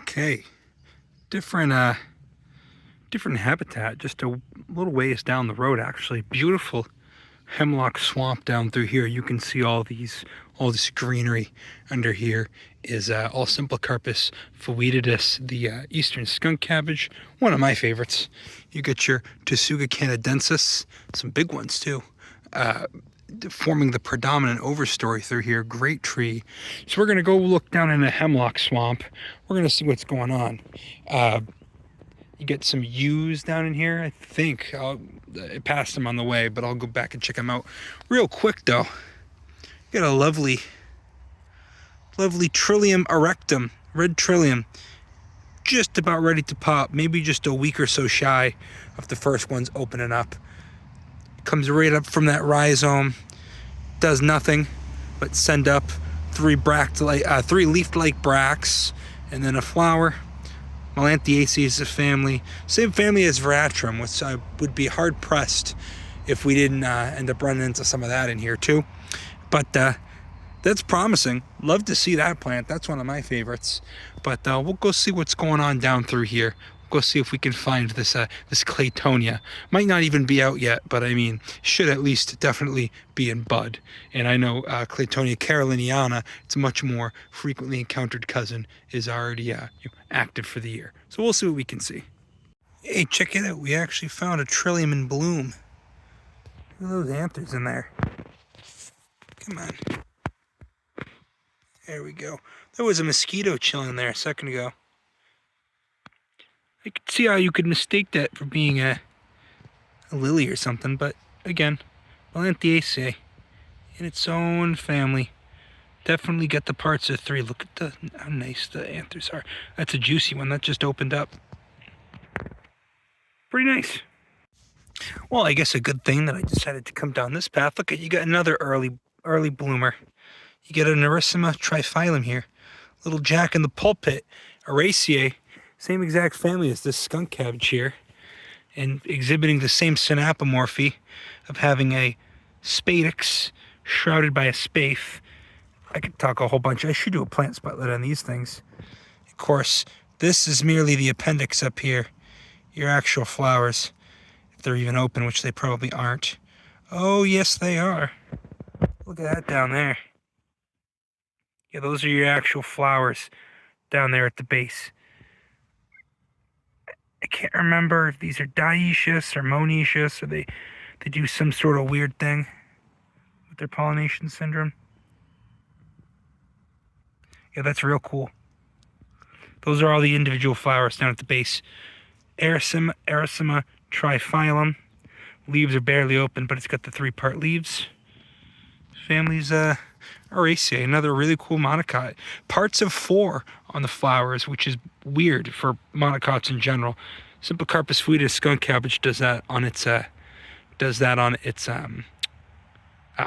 Okay, different different habitat, just a little ways down the road actually. Beautiful hemlock swamp down through here. You can see all this greenery under here is all Symphocarpus foetidus, the eastern skunk cabbage, one of my favorites. You get your Tsuga canadensis, some big ones too, forming the predominant overstory through here. Great tree. So we're gonna go look down in a hemlock swamp. We're gonna see what's going on. You get some yews down in here, I think. I passed them on the way, but I'll go back and check them out real quick though. You got a lovely Trillium erectum, red Trillium, just about ready to pop. Maybe just a week or so shy of the first ones opening up. Comes right up from that rhizome, does nothing but send up three leaf-like bracts, and then a flower. Melanthiaceae is a family, same family as Veratrum, which I would be hard pressed if we didn't end up running into some of that in here too. But that's promising. Love to see that plant. That's one of my favorites. But we'll go see what's going on down through here. We'll go see if we can find this Claytonia. Might not even be out yet, but I mean, should at least definitely be in bud. And I know Claytonia caroliniana, its a much more frequently encountered cousin, is already active for the year. So we'll see what we can see. Hey, check it out. We actually found a Trillium in bloom. Look at those anthers in there. Come on. There we go. There was a mosquito chilling there a second ago. I could see how you could mistake that for being a lily or something, but again, Melanthiaceae in its own family. Definitely get the parts of three. Look at how nice the anthers are. That's a juicy one that just opened up. Pretty nice. Well, I guess a good thing that I decided to come down this path. Look at, you got another early bloomer. You get an Arisaema triphyllum here. Little Jack-in-the-Pulpit, Arisaea, same exact family as this skunk cabbage here, and exhibiting the same synapomorphy of having a spadix shrouded by a spathe. I could talk a whole bunch. I should do a plant spotlight on these things. Of course, this is merely the appendix up here. Your actual flowers, if they're even open, which they probably aren't. Oh, yes, they are. Look at that down there. Yeah, those are your actual flowers down there at the base. I can't remember if these are dioecious or monoecious, or they do some sort of weird thing with their pollination syndrome. Yeah, that's real cool. Those are all the individual flowers down at the base. Arisaema triphyllum. Leaves are barely open, but it's got the three-part leaves. Family's Arisaea, another really cool monocot. Parts of 4 on the flowers, which is weird for monocots in general. Symphocarpus foetidus skunk cabbage does that on its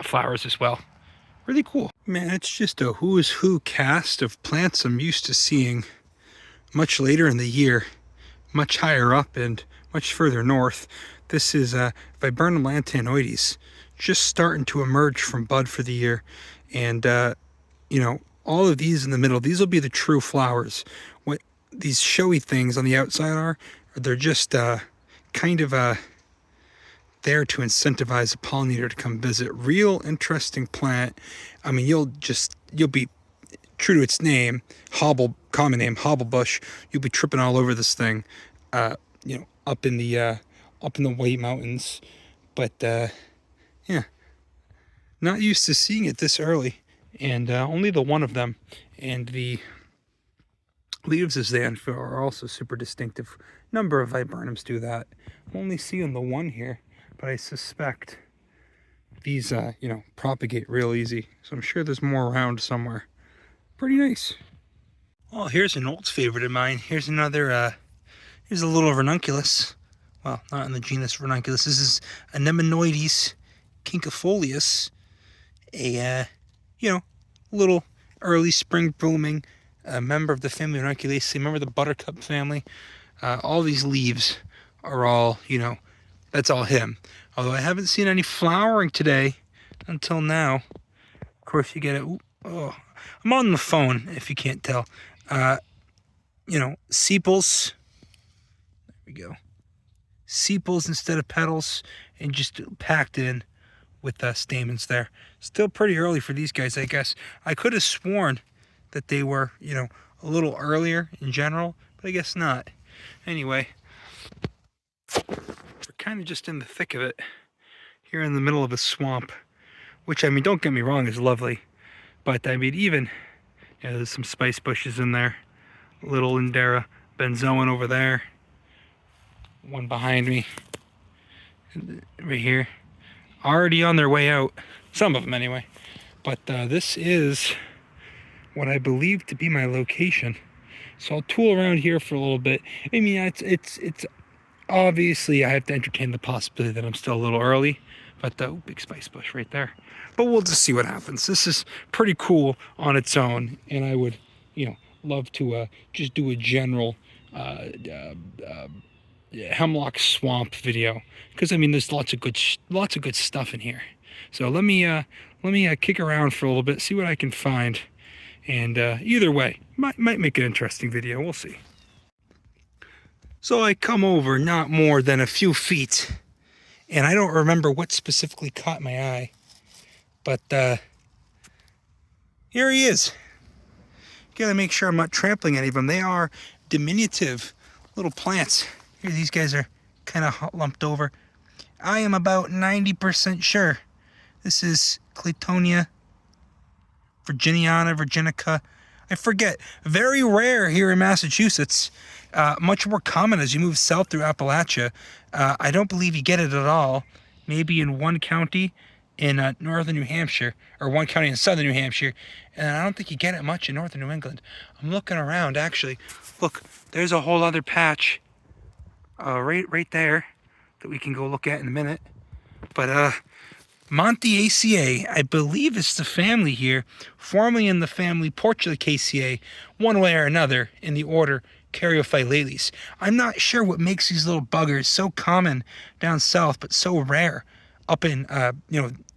flowers as well. Really cool. Man, it's just a who's who cast of plants I'm used to seeing much later in the year, much higher up and much further north. This is Viburnum lantanoides, just starting to emerge from bud for the year. And, you know, all of these in the middle, these will be the true flowers. What these showy things on the outside are, they're just kind of there to incentivize a pollinator to come visit. Real interesting plant. I mean, you'll be true to its name, common name, Hobblebush. You'll be tripping all over this thing, you know, up in the White Mountains. But yeah, not used to seeing it this early, and only the one of them, and the leaves as they unfurl are also super distinctive. Number of viburnums do that. I'm only seeing the one here, but I suspect these you know, propagate real easy, so I'm sure there's more around somewhere. Pretty nice. Well, here's an old favorite of mine. Here's another here's a little ranunculus. Well, not in the genus ranunculus. This is Anemonoides quinquefolius, a you know, little early spring blooming member of the family Ranunculaceae. Remember the buttercup family? All these leaves are all, you know, that's all him. Although I haven't seen any flowering today until now. Of course, you get it. Oh, I'm on the phone, if you can't tell. sepals. There we go. Sepals instead of petals, and just packed in with stamens there. Still pretty early for these guys, I guess. I could have sworn that they were, a little earlier in general, but I guess not. Anyway, we're kind of just in the thick of it here in the middle of a swamp, which, I mean, don't get me wrong, is lovely. But, I mean, even, there's some spice bushes in there. Little Indera benzoin over there. One behind me. Right here. Already on their way out. Some of them, anyway. But this is what I believe to be my location. So I'll tool around here for a little bit. I mean, it's obviously I have to entertain the possibility that I'm still a little early, but the big spice bush right there. But we'll just see what happens. This is pretty cool on its own, and I would, love to just do a general hemlock swamp video, because I mean there's lots of good stuff in here. So let me kick around for a little bit, see what I can find, and either way might make an interesting video. We'll see. So I come over not more than a few feet, and I don't remember what specifically caught my eye, but here he is. Gotta make sure I'm not trampling any of them. They are diminutive little plants. Here, these guys are kind of lumped over. I am about 90% sure this is Claytonia, virginica. I forget. Very rare here in Massachusetts. Much more common as you move south through Appalachia. I don't believe you get it at all. Maybe in one county in northern New Hampshire, or one county in southern New Hampshire, and I don't think you get it much in northern New England. I'm looking around, actually. Look, there's a whole other patch right there that we can go look at in a minute. But Montiaceae, I believe it's the family here, formerly in the family Portulacaceae, one way or another in the order Caryophyllales. I'm not sure what makes these little buggers so common down south, but so rare up in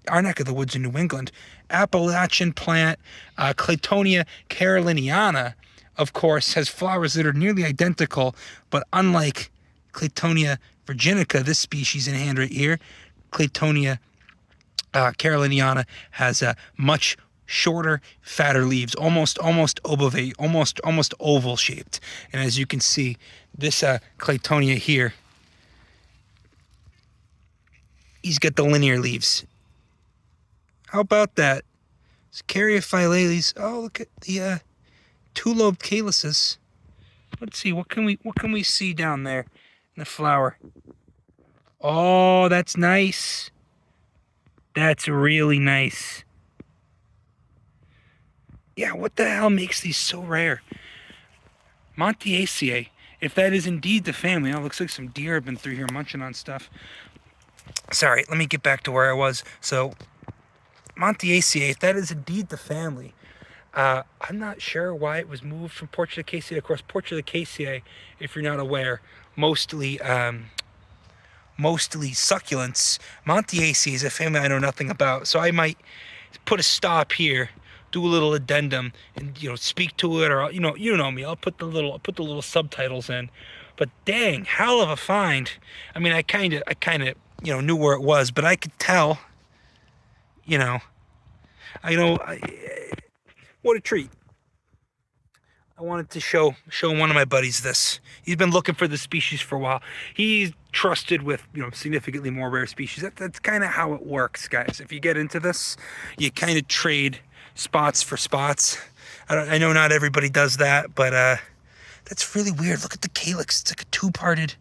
our neck of the woods in New England. Appalachian plant, Claytonia caroliniana, of course, has flowers that are nearly identical, but unlike Claytonia virginica, this species in hand right here, Claytonia caroliniana has much shorter, fatter leaves, almost obovate, almost oval shaped. And as you can see, this Claytonia here, he's got the linear leaves. How about that? It's Caryophyllales. Oh, look at the two-lobed calyces. Let's see, what can we see down there in the flower? Oh, that's nice. That's really nice. Yeah, what the hell makes these so rare? Montiaceae, if that is indeed the family. Oh, looks like some deer have been through here munching on stuff. Sorry, let me get back to where I was. So, Montiaceae, if that is indeed the family, I'm not sure why it was moved from Portulacaceae. Of course, Portulacaceae, if you're not aware, mostly succulents. Montiaceae is a family I know nothing about, so I might put a stop here, do a little addendum, and speak to it, or you know me. I'll put the little subtitles in. But dang, hell of a find. I mean, I kind of knew where it was, but I could tell. What a treat. I wanted to show one of my buddies this. He's been looking for the species for a while. He's trusted with significantly more rare species. That's kind of how it works, guys. If you get into this, you kind of trade spots for spots. I know not everybody does that, but that's really weird. Look at the calyx. It's like a two-parted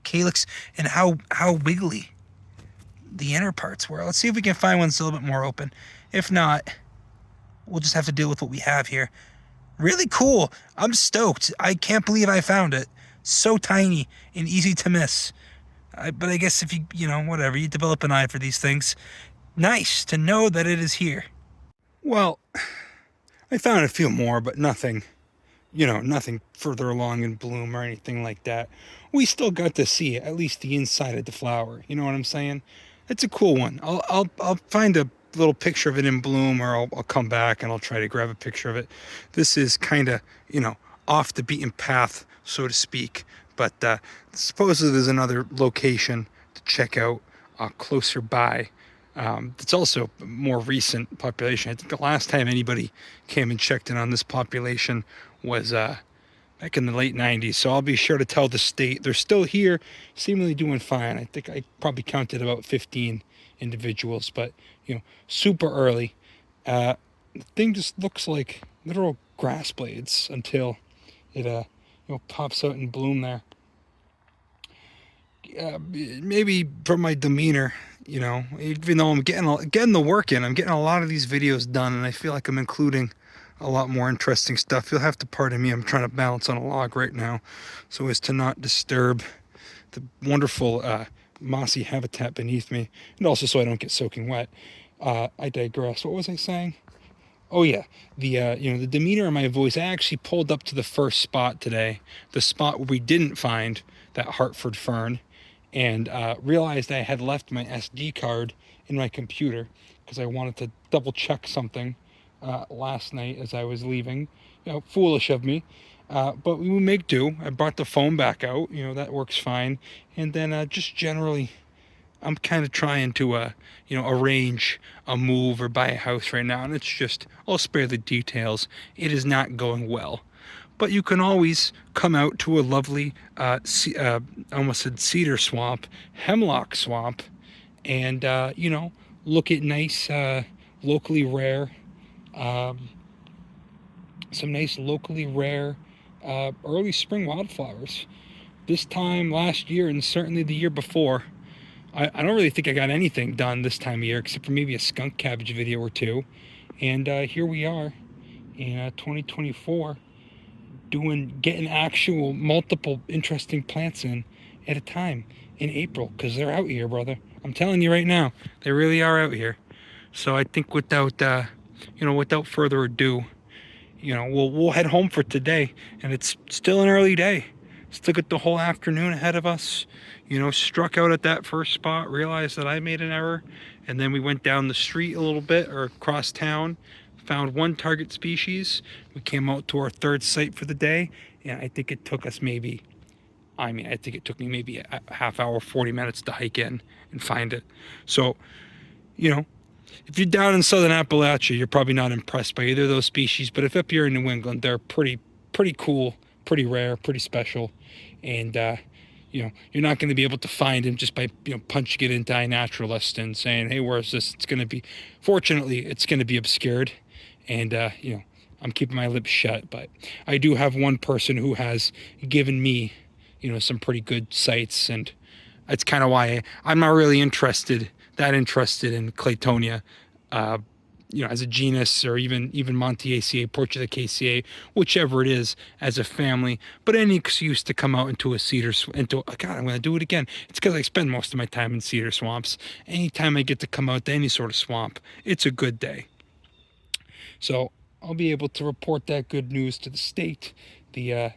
calyx, and how wiggly the inner parts were. Let's see if we can find one that's a little bit more open. If not, we'll just have to deal with what we have here. Really cool. I'm stoked. I can't believe I found it. So tiny and easy to miss. But I guess if whatever, you develop an eye for these things. Nice to know that it is here. Well, I found a few more, but nothing further along in bloom or anything like that. We still got to see at least the inside of the flower. You know what I'm saying? It's a cool one. I'll find a little picture of it in bloom, or I'll come back and I'll try to grab a picture of it. This is kind of, off the beaten path, so to speak. But supposedly there's another location to check out closer by. It's also more recent population. I think the last time anybody came and checked in on this population was back in the late 90s. So I'll be sure to tell the state they're still here, seemingly doing fine. I think I probably counted about 15 individuals, but super early. The thing just looks like literal grass blades until it pops out in bloom there. Maybe from my demeanor, even though I'm getting the work in, I'm getting a lot of these videos done, and I feel like I'm including a lot more interesting stuff. You'll have to pardon me. I'm trying to balance on a log right now, so as to not disturb the wonderful mossy habitat beneath me, and also so I don't get soaking wet. I digress. What was I saying? Oh yeah, the demeanor in my voice. I actually pulled up to the first spot today, the spot where we didn't find that Hartford fern, and realized I had left my SD card in my computer because I wanted to double check something last night as I was leaving. Foolish of me, but we make do. I brought the phone back out. That works fine, and then just generally I'm kind of trying to, arrange a move or buy a house right now, and it's just, I'll spare the details. It is not going well. But you can always come out to a lovely, I almost said cedar swamp, hemlock swamp, and, look at nice, locally rare, some nice locally rare early spring wildflowers. This time last year, and certainly the year before, I don't really think I got anything done this time of year except for maybe a skunk cabbage video or two. And here we are in 2024 getting actual multiple interesting plants in at a time in April, because they're out here, brother. I'm telling you right now, they really are out here. So I think without further ado, we'll head home for today, and it's still an early day. Still got the whole afternoon ahead of us. Struck out at that first spot, realized that I made an error, and then we went down the street a little bit, or across town, found one target species. We came out to our third site for the day, and I think it took us maybe a half hour, 40 minutes to hike in and find it. So, if you're down in southern Appalachia, you're probably not impressed by either of those species, but if up here in New England, they're pretty cool, pretty rare, pretty special, and you're not going to be able to find them just by punching it into iNaturalist and saying, hey, where's this? Fortunately it's going to be obscured, and I'm keeping my lips shut. But I do have one person who has given me some pretty good sites, and that's kind of why I'm not really interested in Claytonia, as a genus, or even Montiaceae, Portucaceae, whichever it is, as a family. But any excuse to come out into a cedar, God, I'm going to do it again. It's because I spend most of my time in cedar swamps. Anytime I get to come out to any sort of swamp, it's a good day. So I'll be able to report that good news to the state. The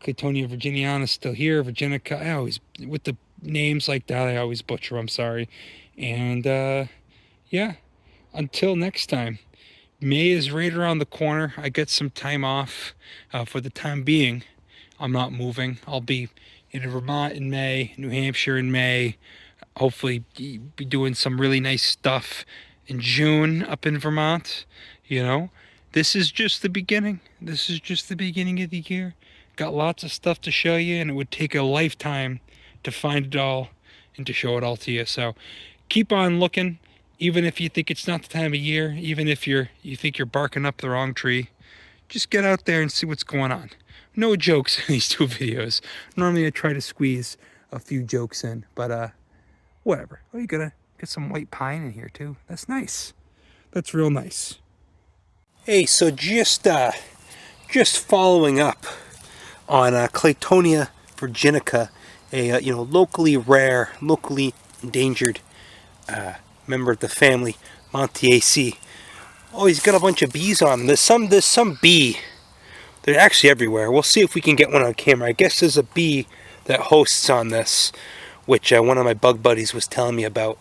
Claytonia virginiana is still here. Virginica, with the names like that, I always butcher. I'm sorry. And yeah, until next time. May is right around the corner. I get some time off for the time being. I'm not moving. I'll be in Vermont in May, New Hampshire in May. Hopefully be doing some really nice stuff in June up in Vermont. This is just the beginning. This is just the beginning of the year. Got lots of stuff to show you, and it would take a lifetime to find it all and to show it all to you. So keep on looking. Even if you think it's not the time of year, even if you think you're barking up the wrong tree, just get out there and see what's going on. No jokes in these two videos. Normally I try to squeeze a few jokes in, but whatever. Oh, you gotta get some white pine in here too. That's nice. That's real nice. Hey, so just following up on Claytonia virginica, a locally rare, locally endangered member of the family, Montiaceae. Oh, he's got a bunch of bees on him. There's some bee. They're actually everywhere. We'll see if we can get one on camera. I guess there's a bee that hosts on this, which one of my bug buddies was telling me about.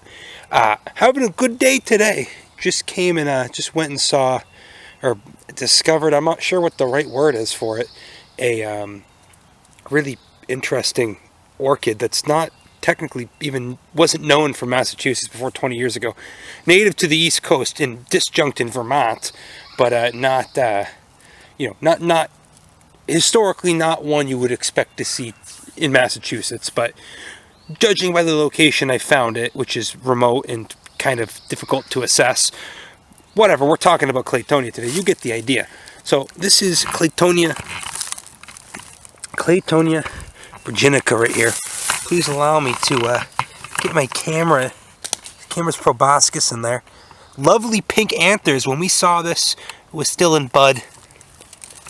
Having a good day today. Just came and just went and saw, or discovered, I'm not sure what the right word is for it, a really interesting orchid that's not technically even wasn't known from Massachusetts before 20 years ago. Native to the East Coast and disjunct in Vermont, but not not historically not one you would expect to see in Massachusetts. But judging by the location I found it, which is remote and kind of difficult to assess, whatever, we're talking about Claytonia today. You get the idea. So this is Claytonia virginica right here. Please allow me to get my camera's proboscis in there. Lovely pink anthers. When we saw this, it was still in bud.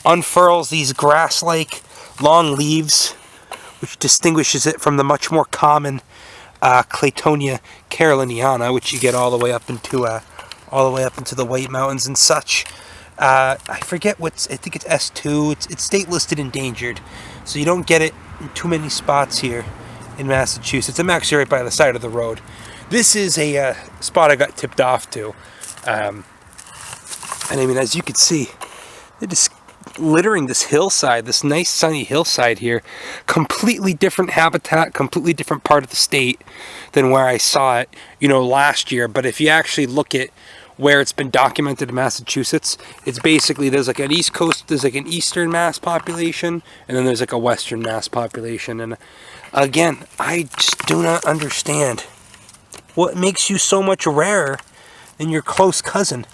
Unfurls these grass-like long leaves, which distinguishes it from the much more common Claytonia caroliniana, which you get all the way up into the White Mountains and such. I forget I think it's S2. It's state listed endangered, so you don't get it in too many spots here in Massachusetts. I'm actually right by the side of the road. This is a spot I got tipped off to, and I mean, as you can see, they're just littering this hillside, this nice sunny hillside here. Completely different habitat, completely different part of the state than where I saw it, last year. But if you actually look at where it's been documented in Massachusetts, it's basically, there's like an East Coast, there's like an Eastern Mass population, and then there's like a Western Mass population. And again, I just do not understand what makes you so much rarer than your close cousin,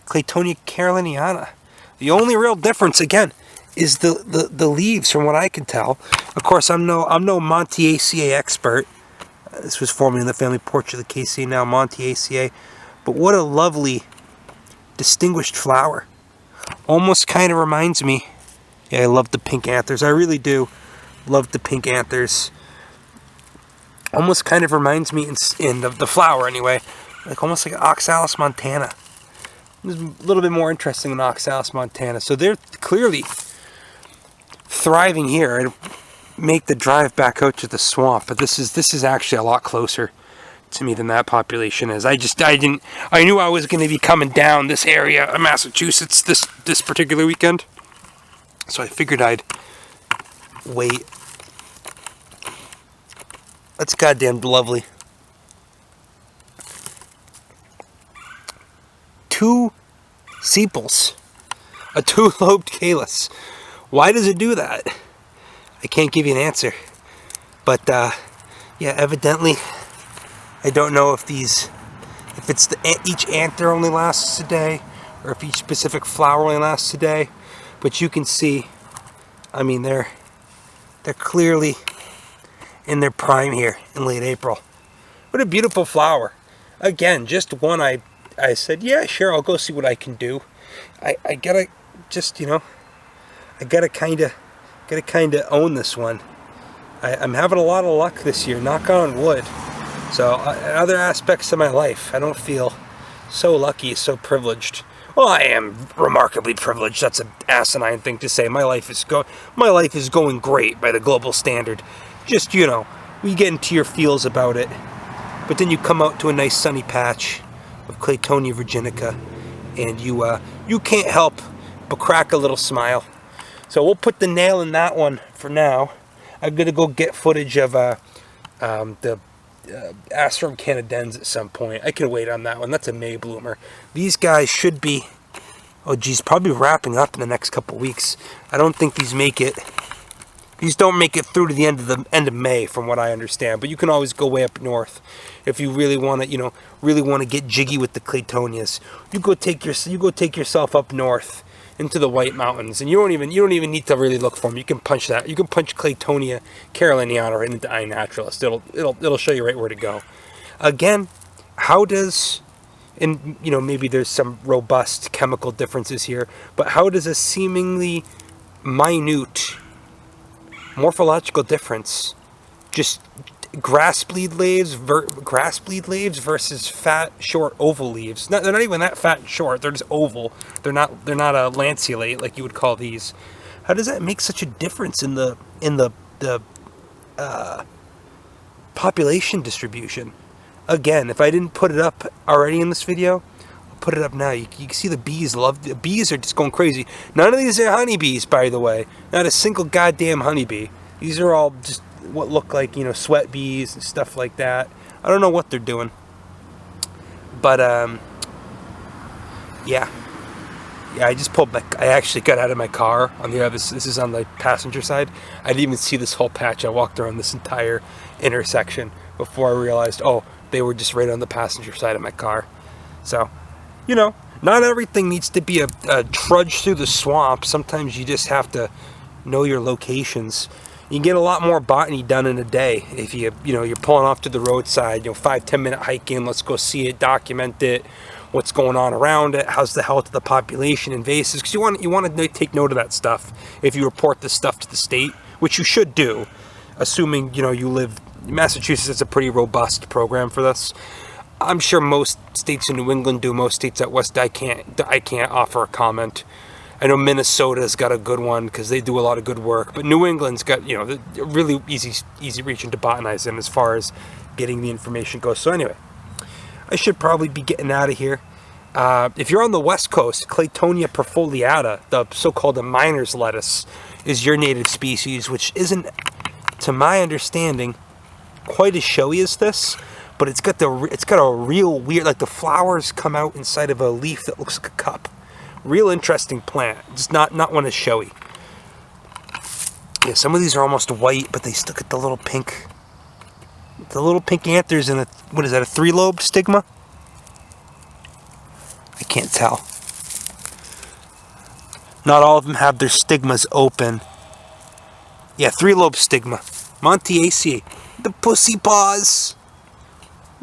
Claytonia caroliniana. The only real difference, again, is the leaves, from what I can tell. Of course, I'm no Montiaceae expert. This was formerly in the family portrait of the Caceae, now Montiaceae. But what a lovely, distinguished flower. Almost kind of reminds me. Yeah, I love the pink anthers. I really do love the pink anthers. Almost kind of reminds me, in the flower anyway, like almost like Oxalis montana. It's a little bit more interesting than Oxalis montana. So they're clearly thriving here and make the drive back out to the swamp. But this is actually a lot closer to me than that population is. I knew I was going to be coming down this area of Massachusetts this particular weekend, so I figured I'd wait. That's goddamn lovely. 2 sepals, a 2-lobed calyx. Why does it do that? I can't give you an answer. But yeah, evidently, I don't know if each anther only lasts a day, or if each specific flower only lasts a day. But you can see, I mean, they're clearly in their prime here in late April. What a beautiful flower. Again, just one I said, yeah, sure, I'll go see what I can do. I gotta just, I gotta kind of own this one. I'm having a lot of luck this year, knock on wood. So in other aspects of my life, I don't feel so lucky, so privileged. Well, I am remarkably privileged. That's an asinine thing to say. My life is going great by the global standard. Just, we get into your feels about it. But then you come out to a nice sunny patch of Claytonia virginica, and you can't help but crack a little smile. So we'll put the nail in that one for now. I'm gonna go get footage of the Asterum canadense at some point. I can wait on that one. That's a May bloomer. These guys should be, probably wrapping up in the next couple weeks. I don't think these make it. These don't make it through to the end of May, from what I understand. But you can always go way up north if you really want to, get jiggy with the Claytonias. You go take yourself up north into the White Mountains, and you don't even need to really look for them. You can punch that. You can punch Claytonia caroliniana right into iNaturalist. It'll show you right where to go. Again, how does, and maybe there's some robust chemical differences here, but how does a seemingly minute morphological difference, just grass bleed leaves versus fat, short, oval leaves. They're not even that fat and short. They're just oval. They're not a lanceolate like you would call these. How does that make such a difference in the population distribution? Again, if I didn't put it up already in this video, I'll Put it up now. You can see the bees the bees are just going crazy. None of these are honeybees, by the way. Not a single goddamn honeybee. These are all just what look like, you know, sweat bees and stuff like that. I don't know what they're doing. But, yeah. Yeah, I just pulled I actually got out of my car on the other, this is on the passenger side. I didn't even see this whole patch. I walked around this entire intersection before I realized, oh, they were just right on the passenger side of my car. So, you know, not everything needs to be a trudge through the swamp. Sometimes you just have to know your locations. You can get a lot more botany done in a day if you know, you're pulling off to the roadside, you know, 5-10 minute hiking. Let's go see it, document it, what's going on around it, how's the health of the population, invasives, because you want to take note of that stuff if you report this stuff to the state, which you should do, assuming, you know, you live. Massachusetts is a pretty robust program for this. I'm sure most states in New England do. Most states out west, I can't offer a comment. I know Minnesota's got a good one because they do a lot of good work, but New England's got, you know, a really easy region to botanize in as far as getting the information goes. So anyway, I should probably be getting out of here. If you're on the west coast, Claytonia perfoliata, the so-called miner's lettuce, is your native species, which isn't, to my understanding, quite as showy as this. But it's got a real weird, like the flowers come out inside of a leaf that looks like a cup. Real interesting plant, just not one as showy. Yeah, some of these are almost white, but they still get the little pink anthers and what is that, a 3-lobe stigma? I can't tell. Not all of them have their stigmas open. Yeah, 3-lobe stigma. Montiaceae, the pussy paws.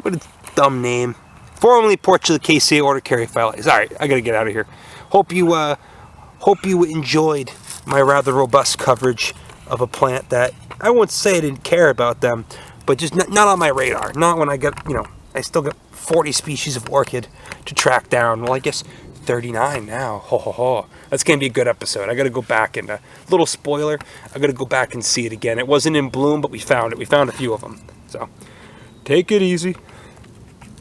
What a dumb name. Formerly Portulaceae order Caryophyllales. All right, I gotta get out of here. Hope you enjoyed my rather robust coverage of a plant that I won't say I didn't care about them, but just not on my radar. Not when I got, you know, I still got 40 species of orchid to track down. Well, I guess 39 now. Ho ho ho. That's gonna be a good episode. I gotta go back and little spoiler. I gotta go back and see it again. It wasn't in bloom, but we found it. We found a few of them. So take it easy.